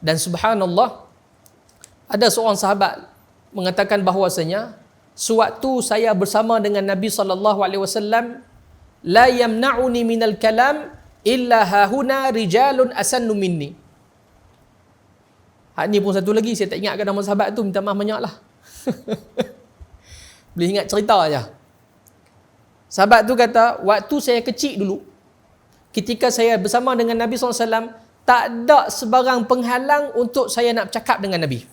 Dan subhanallah, ada seorang sahabat mengatakan bahawasanya sewaktu saya bersama dengan Nabi SAW, la yamna'uni minal kalam illa hahuna rijalun asannu minni. Ni pun satu lagi, saya tak ingatkan nama sahabat tu, minta maaf banyak lah. Boleh ingat cerita aja. Sahabat tu kata, waktu saya kecil dulu, ketika saya bersama dengan Nabi SAW, tak ada sebarang penghalang untuk saya nak bercakap dengan Nabi.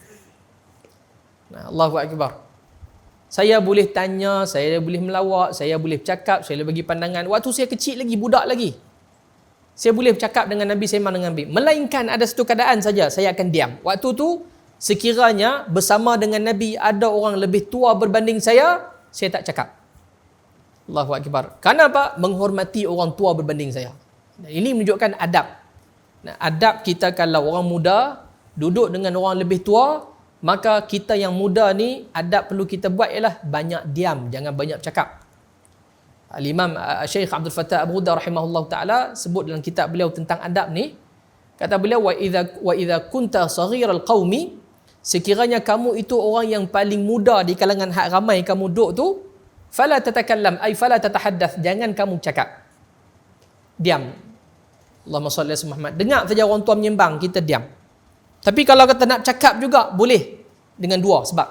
Allahu Akbar. Saya boleh tanya, saya boleh melawak, saya boleh bercakap, saya boleh bagi pandangan. Waktu saya kecil lagi, budak lagi, saya boleh bercakap dengan Nabi, sembang dengan Nabi. Melainkan ada satu keadaan saja, saya akan diam. Waktu tu, sekiranya bersama dengan Nabi ada orang lebih tua berbanding saya tak cakap. Allahu Akbar. Kenapa? Menghormati orang tua berbanding saya. Ini menunjukkan adab. Adab kita kalau orang muda duduk dengan orang lebih tua, maka kita yang muda ni, adab perlu kita buat ialah banyak diam, jangan banyak bercakap. Al-Imam Syekh Abdul Fattah Abu Ghuddah rahimahullah ta'ala sebut dalam kitab beliau tentang adab ni, kata beliau, wa idza kunta saghiral qaumi, sekiranya kamu itu orang yang paling muda di kalangan hak ramai kamu duduk tu, fala tatakallam, ay fala tatahaddath, jangan kamu cakap, diam. Allahumma salli ala Muhammad. Dengar saja orang tua menyembang, kita diam. Tapi kalau kata nak cakap juga boleh dengan dua sebab.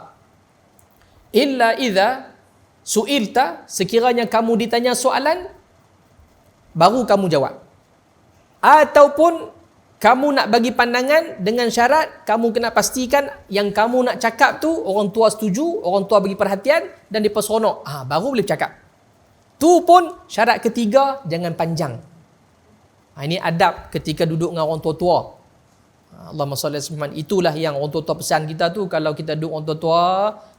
Illa idza su'ilta, sekiranya kamu ditanya soalan baru kamu jawab. Ataupun kamu nak bagi pandangan dengan syarat kamu kena pastikan yang kamu nak cakap tu orang tua setuju, orang tua bagi perhatian dan dia seronok. Baru boleh cakap. Tu pun syarat ketiga, jangan panjang. Ini adab ketika duduk dengan orang tua-tua. Allahumma salli ala Muhammad. Itulah yang orang tua-tua pesan kita tu. Kalau kita duduk orang tua-tua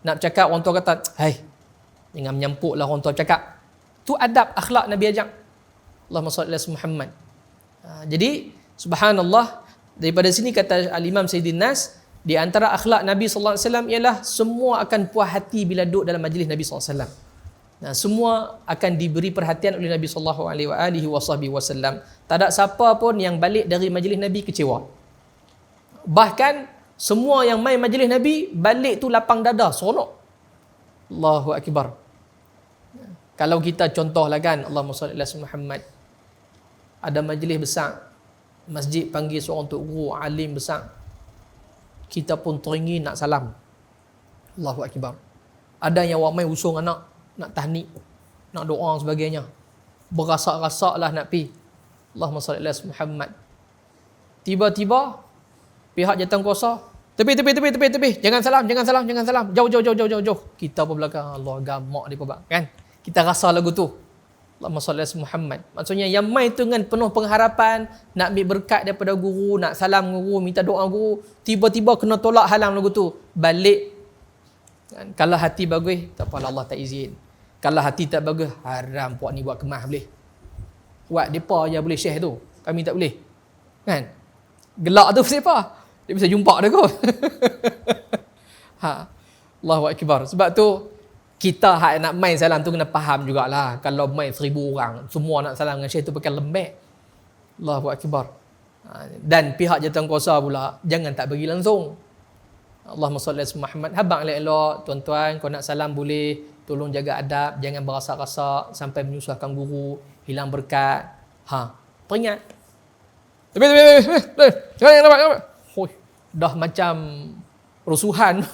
nak bercakap, orang tua kata, hai, jangan menyampuk lah orang tua bercakap. Tu adab akhlak Nabi ajak. Allahumma salli ala Muhammad. Jadi subhanallah, daripada sini kata Al-Imam Sayyidin Nas, di antara akhlak Nabi SAW ialah semua akan puas hati bila duduk dalam majlis Nabi SAW. Semua akan diberi perhatian oleh Nabi SAW. Tak ada siapa pun yang balik dari majlis Nabi kecewa. Bahkan semua yang main majlis Nabi balik tu lapang dada, seronok. Allahu Akbar. Kalau kita contohlah kan, Allahumma salli ala Muhammad, ada majlis besar, masjid panggil seorang tok guru alim besar, kita pun teringin nak salam. Allahu Akbar. Ada yang awak main usung anak nak tahnik, nak doa sebagainya, berasak-rasak lah nak pi. Allahumma salli ala Muhammad. Tiba-tiba pihak jawatankuasa, tepi, jangan salam, jauh. Kita pun belakang, Allah gamak dia pun kan. Kita rasa lagu tu, Allahumma salli ala Muhammad. Maksudnya yang main tu dengan penuh pengharapan nak ambil berkat daripada guru, nak salam guru, minta doa guru, tiba-tiba kena tolak halang lagu tu, balik. Kalau hati bagus, tak apalah, Allah tak izin. Kalau hati tak bagus, haram puak ni buat kemas boleh. Buat depa je boleh share tu, kami tak boleh. Kan? Gelak tu siapa? Dia bisa jumpa dah kot. Allahu Akbar. Sebab tu kita hak nak main salam tu kena faham jugalah. Kalau main 1000 orang, semua nak salam dengan Syekh tu pakai lembek. Allahu Akbar. Dan pihak jawatankuasa pula jangan tak bagi langsung. Allahumma salli ala Muhammad. Habang elok-elok, tuan-tuan, kau nak salam boleh, tolong jaga adab, jangan berasak-rasak sampai menyusahkan guru, hilang berkat. Peringat. Tapi jangan nampak. Dah macam rusuhan.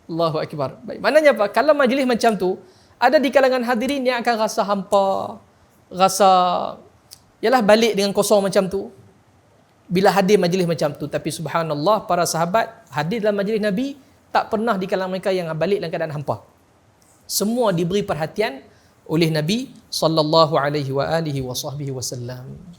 Allahu Akbar. Baik, maknanya apa? Kalau majlis macam tu, ada di kalangan hadirin yang akan rasa hampa, rasa yalah balik dengan kosong macam tu bila hadir majlis macam tu. Tapi subhanallah, para sahabat hadir dalam majlis Nabi, tak pernah di kalangan mereka yang balik dalam keadaan hampa. Semua diberi perhatian oleh Nabi sallallahu alaihi wa alihi wasallam.